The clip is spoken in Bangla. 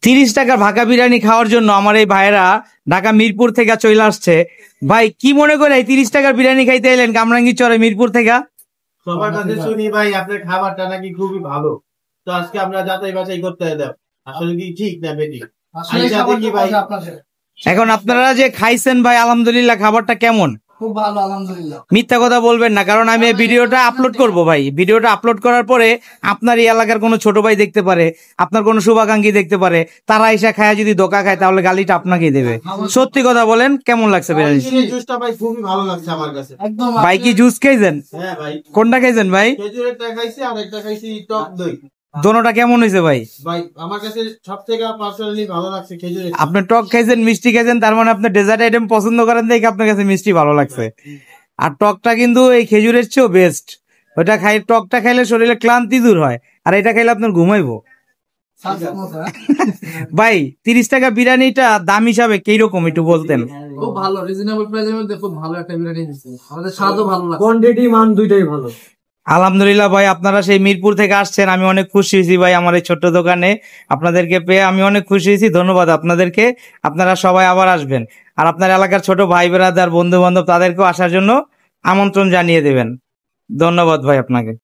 30 টাকার ভাকা বিরিয়ানি খাওয়ার জন্য আমার এই ভাইয়েরা ঢাকা মিরপুর থেকে চলে আসছে। ভাই কি মনে করে 30 টাকার বিরিয়ানি খাইতে এলেন কামরাঙ্গীরচরে মিরপুর থেকে? সবার কাছে শুনি ভাই আপনার খাবারটা নাকি খুবই ভালো, তো আজকে আমরা যাচাই বাছাই করতে এলাম আসলে কি ঠিক না বেঠিক। এখন আপনারা যে খাইছেন ভাই, আলহামদুলিল্লাহ, খাবারটা কেমন? খুব ভালো, আলহামদুলিল্লাহ। মিথ্যা কথা বলবেন না, কারণ আমি এই ভিডিওটা আপলোড করব ভাই। ভিডিওটা আপলোড করার পরে আপনার এই এলাকার কোনো ছোট ভাই দেখতে পারে, আপনার কোনো শুভাকাঙ্ক্ষী দেখতে পারে, তারা এসে খায় যদি ধোকা খায় তাহলে গালিটা আপনাকেই দেবে। সত্যি কথা বলেন, কেমন লাগছে বিরিয়ানি? জুসটা ভাই খুবই ভালো লাগছে আমার কাছে। একদম ভাই কি জুস খাইছেন? হ্যাঁ ভাই। কোনটা খাইছেন ভাই? খেজুরেরটা খাইছি আর একটা খাইছি টক দই। দোনোটা কেমন হয়েছে ভাই? ভাই আমার কাছে সবথেকে পার্সোনালি ভালো লাগছে খেজুরের। আপনি টক খাইছেন, মিষ্টি খাইছেন, তার মানে আপনি ডেজার্ট আইটেম পছন্দ করেন দেখে আপনার কাছে মিষ্টি ভালো লাগছে। আর টকটা কিন্তু এই খেজুরের চেয়েও বেস্ট। ওইটা খাই, টকটা খাইলে শরীরে ক্লান্তি দূর হয়, আর এটা খাইলে আপনার ঘুমাইবো। ভাই 30 টাকা বিরিয়ানিটা দাম হিসাবে কিরকম একটু বলতেন? খুব ভালো, রিজনেবল প্রাইসের মধ্যে খুব ভালো একটা বিরিয়ানি দিচ্ছে। আমাদের স্বাদও ভালো লাগছে, কোয়ান্টিটি মান দুইটাই ভালো। আলহামদুলিল্লাহ ভাই, আপনারা সেই মিরপুর থেকে আসছেন, আমি অনেক খুশি হয়েছি ভাই। আমার এই ছোট্ট দোকানে আপনাদেরকে পেয়ে আমি অনেক খুশি হয়েছি। ধন্যবাদ আপনাদেরকে। আপনারা সবাই আবার আসবেন, আর আপনার এলাকার ছোট ভাই বেড়াদার বন্ধু বান্ধব তাদেরকেও আসার জন্য আমন্ত্রণ জানিয়ে দেবেন। ধন্যবাদ ভাই আপনাকে।